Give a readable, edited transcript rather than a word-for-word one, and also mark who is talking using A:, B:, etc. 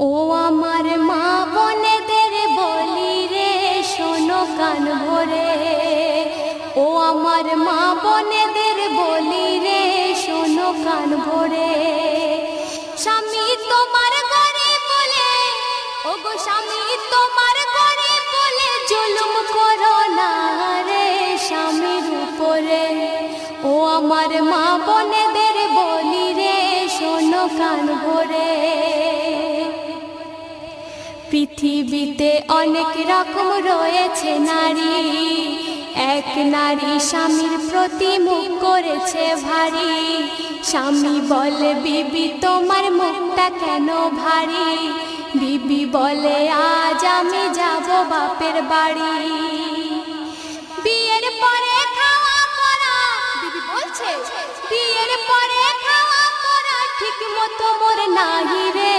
A: ও আমার মা বোনেদের বলি রে, শোনো কান ভরে। ও আমার মা বোনেদের বলি রে, শোনো কান ভরে। স্বামী তোমার গরিব বলে, ওগো স্বামী তোমার গরিব বলে জুলুম করো না রে স্বামীর উপরে। ও আমার মা বোনেদের বলি রে, শোনো কান ভরে। পৃথিবীতে অনেক রকম রয়েছে নারী, এক নারী স্বামীর প্রতি মুখ করেছে ভারী। স্বামী বলে বিবি তোমার মুখটা কেন ভারী, বিবি বলে আজ আমি যাব বাপের বাড়ি। বিয়ের পরে খাওয়া পরা, বিবি বলছে বিয়ের পরে খাওয়া পরা ঠিক মতো মোর নাহি রে।